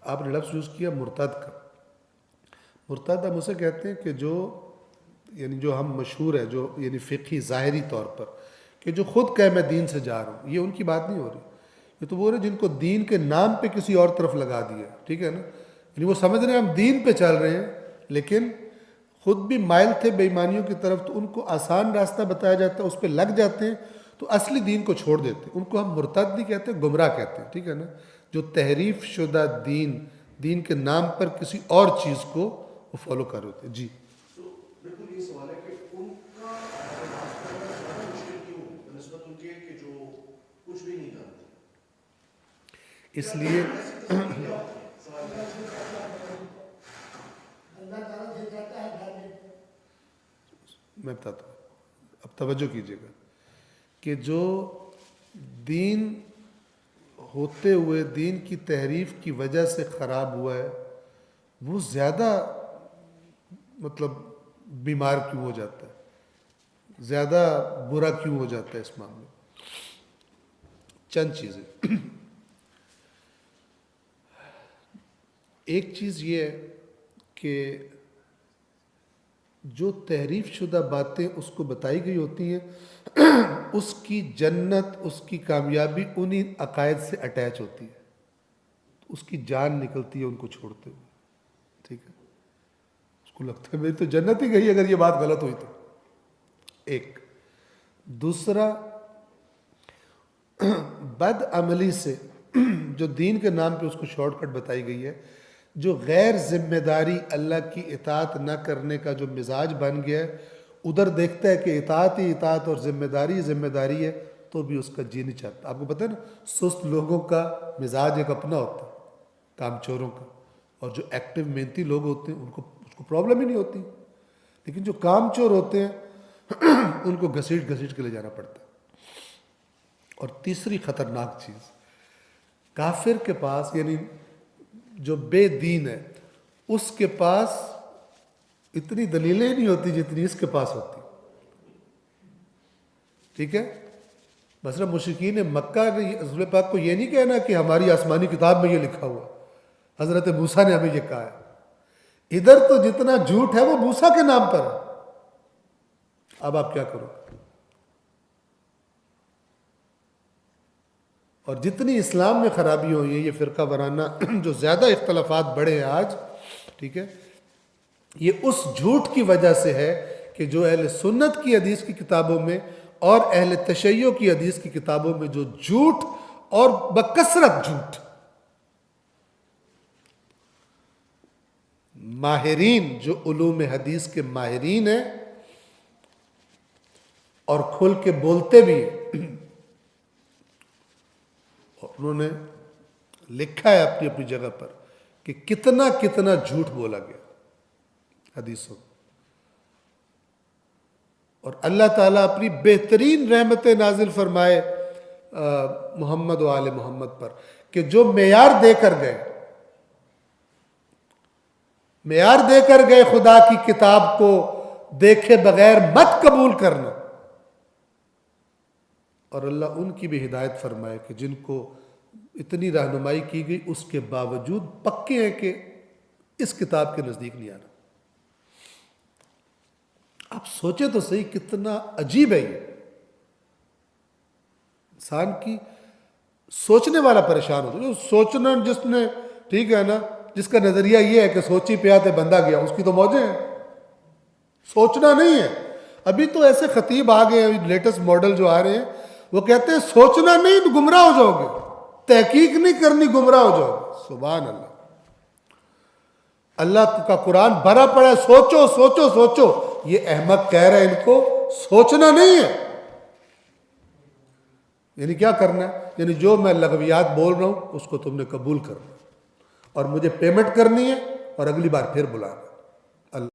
آپ نے لفظ یوز کیا مرتد کا. مرتد ہم اسے کہتے ہیں کہ جو ہم مشہور ہے، جو یعنی فقہی ظاہری طور پر کہ جو خود کہے میں دین سے جا رہا ہوں، یہ ان کی بات نہیں ہو رہی. یہ تو وہ رہے جن کو دین کے نام پہ کسی اور طرف لگا دیا، ٹھیک ہے نا. یعنی وہ سمجھ رہے ہیں ہم دین پہ چل رہے ہیں، لیکن خود بھی مائل تھے بے ایمانیوں کی طرف، تو ان کو آسان راستہ بتایا جاتا ہے، اس پہ لگ جاتے ہیں تو اصلی دین کو چھوڑ دیتے ہیں. ان کو ہم مرتد نہیں کہتے، گمراہ کہتے ہیں، ٹھیک ہے نا. جو تحریف شدہ دین کے نام پر کسی اور چیز کو وہ فالو کر رہے ہوتے ہیں. جی بالکل یہ سوال ہے کہ ان کا راستہ زیادہ مشکل کیوں بنسبت ان کے کہ جو کچھ بھی نہیں جانتے؟ اس لیے میں بتاتا ہوں، اب توجہ کیجیے گا کہ جو دین ہوتے ہوئے دین کی تحریف کی وجہ سے خراب ہوا ہے، وہ زیادہ مطلب بیمار کیوں ہو جاتا ہے، زیادہ برا کیوں ہو جاتا ہے اس معاملے میں. چند چیزیں. ایک چیز یہ ہے کہ جو تحریف شدہ باتیں اس کو بتائی گئی ہوتی ہیں، اس کی جنت، اس کی کامیابی انہی عقائد سے اٹیچ ہوتی ہے، اس کی جان نکلتی ہے ان کو چھوڑتے ہوئے، ٹھیک ہے. اس کو لگتا ہے میری تو جنت ہی گئی اگر یہ بات غلط ہوئی تو. ایک دوسرا، بد عملی سے جو دین کے نام پہ اس کو شارٹ کٹ بتائی گئی ہے، جو غیر ذمہ داری اللہ کی اطاعت نہ کرنے کا جو مزاج بن گیا ہے، ادھر دیکھتا ہے کہ اطاعت ہی اطاعت اور ذمہ داری ہے، تو بھی اس کا جی نہیں چاہتا. آپ کو پتہ ہے نا، سست لوگوں کا مزاج ایک اپنا ہوتا ہے، کام چوروں کا، اور جو ایکٹیو محنتی لوگ ہوتے ہیں اس کو پرابلم ہی نہیں ہوتی. لیکن جو کام چور ہوتے ہیں ان کو گھسیٹ کے لے جانا پڑتا ہے. اور تیسری خطرناک چیز، کافر کے پاس یعنی جو بے دین ہے، اس کے پاس اتنی دلیلیں نہیں ہوتی جتنی اس کے پاس ہوتی، ٹھیک ہے. مثلا مشرکین مکہ نے رسول پاک کو یہ نہیں کہنا کہ ہماری آسمانی کتاب میں یہ لکھا ہوا، حضرت موسیٰ نے ہمیں یہ کہا ہے. ادھر تو جتنا جھوٹ ہے وہ موسیٰ کے نام پر ہے. اب آپ کیا کرو؟ اور جتنی اسلام میں خرابی ہوئی ہے، یہ فرقہ وارانہ جو زیادہ اختلافات بڑھے ہیں آج، ٹھیک ہے، یہ اس جھوٹ کی وجہ سے ہے کہ جو اہل سنت کی حدیث کی کتابوں میں اور اہل تشیع کی حدیث کی کتابوں میں جو جھوٹ اور بکثرت جھوٹ، ماہرین جو علوم حدیث کے ماہرین ہیں اور کھل کے بولتے بھی ہیں، انہوں نے لکھا ہے اپنی اپنی جگہ پر کہ کتنا جھوٹ بولا گیا حدیثوں. اور اللہ تعالیٰ اپنی بہترین رحمتیں نازل فرمائے محمد و آل محمد پر کہ جو معیار دے کر گئے خدا کی کتاب کو دیکھے بغیر مت قبول کرنا. اور اللہ ان کی بھی ہدایت فرمائے کہ جن کو اتنی رہنمائی کی گئی اس کے باوجود پکے ہیں کہ اس کتاب کے نزدیک نہیں آنا. آپ سوچیں تو صحیح کتنا عجیب ہے یہ. انسان کی سوچنے والا پریشان ہوتا ہے. سوچنا جس نے، ٹھیک ہے نا، جس کا نظریہ یہ ہے کہ سوچی پہ آتے بندہ گیا، اس کی تو موجیں ہیں. سوچنا نہیں ہے. ابھی تو ایسے خطیب آ گئے ہیں لیٹسٹ ماڈل جو آ رہے ہیں، وہ کہتے ہیں سوچنا نہیں تو گمراہ ہو جاؤ گے، تحقیق نہیں کرنی گمراہ ہو جاؤ گے. سبحان اللہ. اللہ کا قرآن بھرا پڑا ہے سوچو سوچو سوچو. یہ احمق کہہ رہے ہیں ان کو سوچنا نہیں ہے. یعنی کیا کرنا ہے؟ یعنی جو میں لغویات بول رہا ہوں اس کو تم نے قبول کرنا اور مجھے پیمنٹ کرنی ہے اور اگلی بار پھر بلانا.